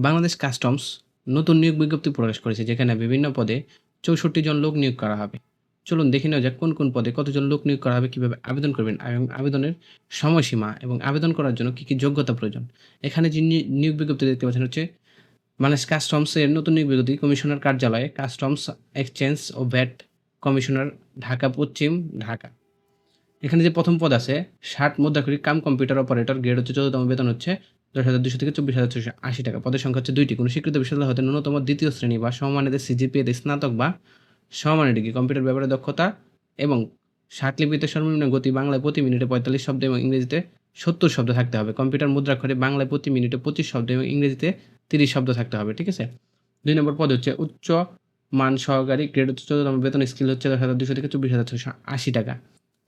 Bangladesh customs নতুন নিয়োগ বিজ্ঞপ্তি প্রকাশ করেছে, যেখানে বিভিন্ন পদে ৬৪ জন লোক নিয়োগ করা হবে। চলুন দেখে নেওয়া যাক কোন কোন পদে কতজন লোক নিয়োগ করা হবে, কিভাবে আবেদন করবেন এবং আবেদনের সময়সীমা এবং আবেদন করার জন্য কি যোগ্যতা প্রয়োজন। এখানে যে নিয়োগ বিজ্ঞপ্তি দেখতে পাচ্ছেন হচ্ছে বাংলাদেশ কাস্টমসের নতুন নিয়োগ বিজ্ঞপ্তি, কমিশনার কার্যালয়ে কাস্টমস এক্সচেঞ্জ ও ভ্যাট কমিশনার, ঢাকা পশ্চিম, ঢাকা। এখানে যে প্রথম পদ আছে 60 মুদ্রাক্ষরিক কাম কম্পিউটার অপারেটর, গ্রেড হচ্ছে 14তম, বেতন হচ্ছে 10,200 থেকে 24,680 টাকা। পদের সংখ্যা হচ্ছে 2টি। কোনো স্বীকৃত বিশ্ববিদ্যালয় হতে ন্যূনতম দ্বিতীয় শ্রেণী বা সমমানের সিজিপিএতে স্নাতক বা সমমানের ডিগ্রি, কম্পিউটার ব্যাপারে দক্ষতা এবং ষাটলিপিতে সর্বনিম্ন গতি বাংলায় প্রতি মিনিটে 45 শব্দ এবং ইংরেজিতে 70 শব্দ থাকতে হবে। কম্পিউটার মুদ্রাক্ষরে বাংলায় প্রতি মিনিটে 25 শব্দ এবং ইংরেজিতে 30 শব্দ থাকতে হবে। ঠিক আছে। 2 নম্বর পদ হচ্ছে উচ্চ মান সহকারী, গ্রেড হচ্ছে 14তম, বেতন স্কেল হচ্ছে 10,200 থেকে 24,680 টাকা।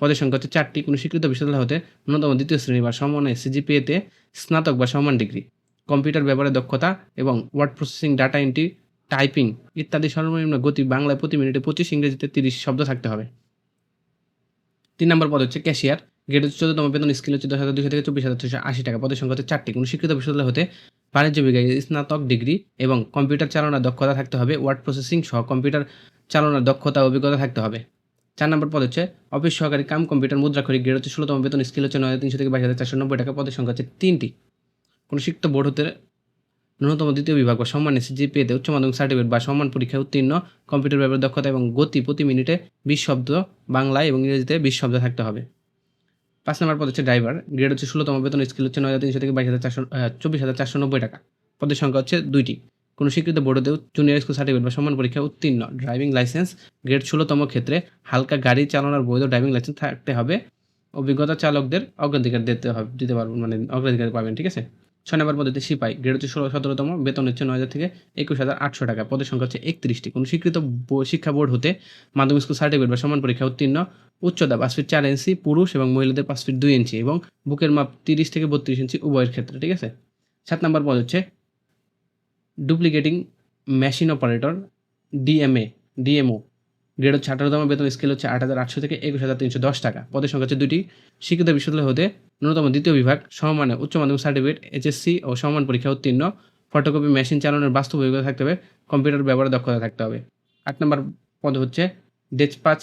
পদের সংখ্যা হচ্ছে 4টি। কোনো স্বীকৃত বিশ্ববিদ্যালয় হতে ন্যূনতম দ্বিতীয় শ্রেণী বা সমমানের সিজিপিএতে স্নাতক বা সমান ডিগ্রি, কম্পিউটার ব্যবহারে দক্ষতা এবং word processing, data entry, typing ইত্যাদি সর্বনিম্ন গতি বাংলায় প্রতি মিনিটে 25, ইংরেজিতে 30 শব্দ থাকতে হবে। 3 নম্বর পদ হচ্ছে ক্যাশিয়ার, গ্রেড হচ্ছে 14তম, বেতন স্কেল হচ্ছে 10,200 থেকে 24,680 টাকা। পদের সংখ্যা হচ্ছে 4টি। কোনো স্বীকৃত বিশ্ববিদ্যালয় হতে বাণিজ্য বিভাগে স্নাতক ডিগ্রি এবং কম্পিউটার চালানোর দক্ষতা থাকতে হবে। ওয়ার্ড প্রসেসিং সহ কম্পিউটার চালানোর দক্ষতা অভিজ্ঞতা থাকতে হবে। 4 নম্বর পদ হচ্ছে অফিস সহকারী কাম কম্পিউটার মুদ্রাক্ষরিক, গ্রেড হচ্ছে 16তম, বেতন স্কেল হচ্ছে 9,300 থেকে 22,490 টাকা। পদের সংখ্যা হচ্ছে 3টি। কোনো শিক্ষিত বোর্ড হতে ন্যূনতম দ্বিতীয় বিভাগ বা সম্মানের সিজিপিএতে উচ্চ মাধ্যমিক সার্টিফিকেট বা সম্মান পরীক্ষায় উত্তীর্ণ, কম্পিউটার ব্যবহার দক্ষতা এবং গতি প্রতি মিনিটে 20 শব্দ বাংলায় এবং ইংরেজিতে 20 শব্দ থাকতে হবে। 5 নম্বর পদ হচ্ছে ড্রাইভার, গ্রেড হচ্ছে 16তম, বেতন স্কেল হচ্ছে 9,300 থেকে 24,490 টাকা। পদের সংখ্যা হচ্ছে 2টি। কোনো স্বীকৃত বোর্ড হতে জুনিয়র স্কুল সার্টিফিকেট বা সম্মান পরীক্ষায় উত্তীর্ণ, ড্রাইভিং লাইসেন্স, গ্রেড 16তম, ক্ষেত্রে হালকা গাড়ি চালানোর বৈধ ড্রাইভিং লাইসেন্স থাকতে হবে। অভিজ্ঞতা চালকদের অগ্রাধিকার দিতে পারবেন, মানে অগ্রাধিকার পাবেন। ঠিক আছে। 6 নম্বর পদ্ধতি সিপাই, গ্রেড হচ্ছে 17তম, বেতন হচ্ছে 9,000 থেকে 21,800 টাকা। পদের সংখ্যা হচ্ছে 31টি। কোনো স্বীকৃত শিক্ষা বোর্ড হতে মাধ্যমিক স্কুল সার্টিফিকেট বা সমান পরীক্ষা উত্তীর্ণ, উচ্চতা 5 ফিট 4 ইঞ্চি পুরুষ এবং মহিলাদের 5 ফিট 2 ইঞ্চি এবং বুকের মাপ 30 থেকে 32 ইঞ্চি উভয়ের ক্ষেত্রে। ঠিক আছে। 7 নম্বর পদ হচ্ছে duplicating machine operator, DMO, grade হচ্ছে 18তম, বেতন স্কেল হচ্ছে 8,800 থেকে 21,310 টাকা। পদের সংখ্যা হচ্ছে 2টি। স্বীকৃত বিশ্ববিদ্যালয় হতে ন্যূনতম দ্বিতীয় বিভাগ সমমানের উচ্চ মাধ্যমিক সার্টিফিকেট, এইচএসসি ও সমান পরীক্ষা উত্তীর্ণ, ফটোকপি মেশিন চালানোর বাস্তব অভিজ্ঞতা থাকতে হবে, কম্পিউটার ব্যবহারে দক্ষতা থাকতে হবে। 8 নম্বর পদ হচ্ছে ডেসপাচ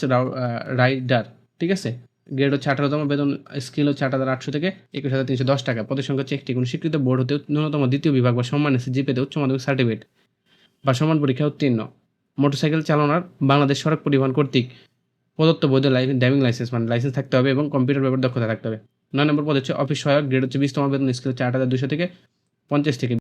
রাইডার। ঠিক আছে। গ্রেড হচ্ছে 18তম, বেতন স্কেল হচ্ছে 8,800 থেকে 21,310 টাকা। পদের সংখ্যা হচ্ছে 1টি। কোনো স্বীকৃত বোর্ড হতে ন্যূনতম দ্বিতীয় বিভাগ বা সম্মানের সিজিপিএতে উচ্চ মাধ্যমিক সার্টিফিকেট বা সমান পরীক্ষা উত্তীর্ণ, মোটরসাইকেল চালানোর বাংলাদেশ সড়ক পরিবহন কর্তৃক প্রদত্ত বৈধ ড্রাইভিং লাইসেন্স, মানে লাইসেন্স থাকতে হবে এবং কম্পিউটার ব্যবহার দক্ষতা থাকতে হবে। 9 নম্বর পদ হচ্ছে অফিস সহায়ক, গ্রেড হচ্ছে 20তম, বেতন স্কেল হচ্ছে 8,200 থেকে 50 থেকে